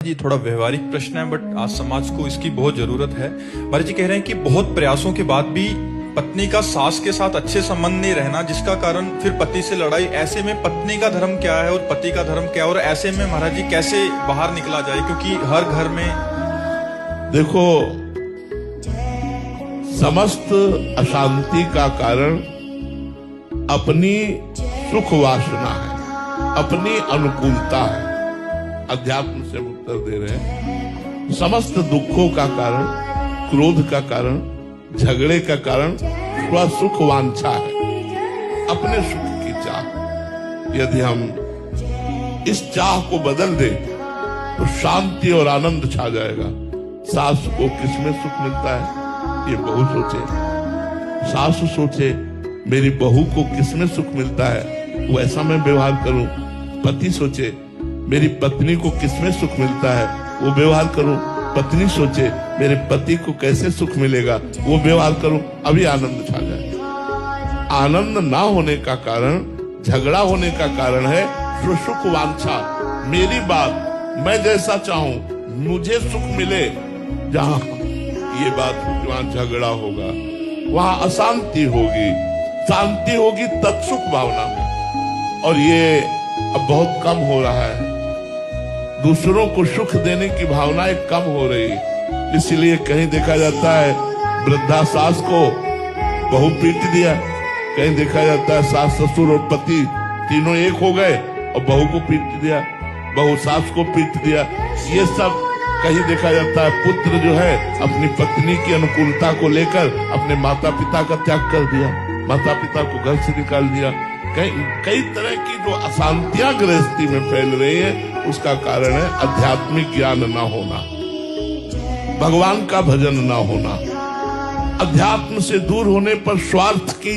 जी थोड़ा व्यवहारिक प्रश्न है, बट आज समाज को इसकी बहुत जरूरत है। महाराज जी कह रहे हैं कि बहुत प्रयासों के बाद भी पत्नी का सास के साथ अच्छे संबंध नहीं रहना, जिसका कारण फिर पति से लड़ाई। ऐसे में पत्नी का धर्म क्या है और पति का धर्म क्या है, और ऐसे में महाराज जी कैसे बाहर निकला जाए, क्योंकि हर घर में देखो समस्त अशांति का कारण अपनी सुख वासना है, अपनी अनुकूलता है। अध्यात्म से उत्तर दे रहे हैं। समस्त दुखों का कारण, क्रोध का कारण, झगड़े का कारण स्वसुख वांछा है, अपने सुख की चाह। यदि हम इस चाह को बदल दें तो शांति और आनंद छा जाएगा। सास को किसमें सुख मिलता है, ये बहू सोचे। सास सोचे मेरी बहू को किसमें सुख मिलता है, वैसा मैं व्यवहार करूं। पति सोचे मेरी पत्नी को किसमें सुख मिलता है, वो व्यवहार करूं। पत्नी सोचे मेरे पति को कैसे सुख मिलेगा, वो व्यवहार करूं। अभी आनंद छा जाए। आनंद ना होने का कारण, झगड़ा होने का कारण है सुख वांछा। मेरी बात, मैं जैसा चाहूं, मुझे सुख मिले। जहां ये बात, वहां झगड़ा होगा, वहां अशांति होगी। शांति होगी तत्सुख भावना में, और ये अब बहुत कम हो रहा है। दूसरों को सुख देने की भावनाएं कम हो रही। इसलिए कहीं देखा जाता है वृद्धा सास को बहू पीट दिया, कहीं देखा जाता है सास ससुर और पति तीनों एक हो गए और बहू को पीट दिया, बहू सास को पीट दिया। ये सब कहीं देखा जाता है पुत्र जो है अपनी पत्नी की अनुकूलता को लेकर अपने माता पिता का त्याग कर दिया, माता पिता को घर से निकाल दिया। कई तरह की जो अशांतियां गृहस्थी में फैल रही है, उसका कारण है आध्यात्मिक ज्ञान ना होना, भगवान का भजन ना होना। अध्यात्म से दूर होने पर स्वार्थ की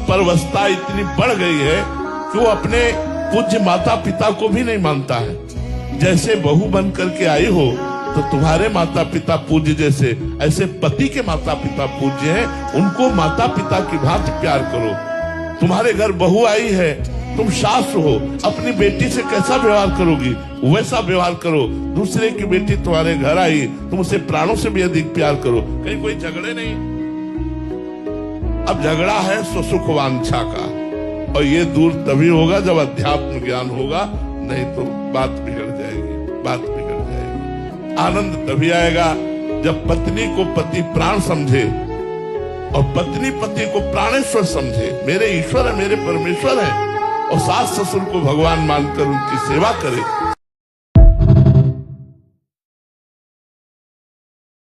परवस्था इतनी बढ़ गई है कि वो अपने पूज्य माता पिता को भी नहीं मानता है। जैसे बहू बन करके आई हो तो तुम्हारे माता पिता पूज्य जैसे, ऐसे पति के माता पिता पूज्य हैं, उनको माता पिता की भांति प्यार करो। तुम्हारे घर बहू आई है, तुम सास हो, अपनी बेटी से कैसा व्यवहार करोगी, वैसा व्यवहार करो। दूसरे की बेटी तुम्हारे घर आई, तुम उसे प्राणों से भी अधिक प्यार करो। कहीं कोई झगड़े नहीं। अब झगड़ा है स्वसुख वांछा का, और ये दूर तभी होगा जब अध्यात्म ज्ञान होगा, नहीं तो बात बिगड़ जाएगी, बात बिगड़ जाएगी। आनंद तभी आएगा जब पत्नी को पति प्राण समझे और पत्नी पति को प्राणेश्वर समझे। मेरे ईश्वर है, मेरे परमेश्वर है, और सास ससुर को भगवान मानकर उनकी सेवा करे।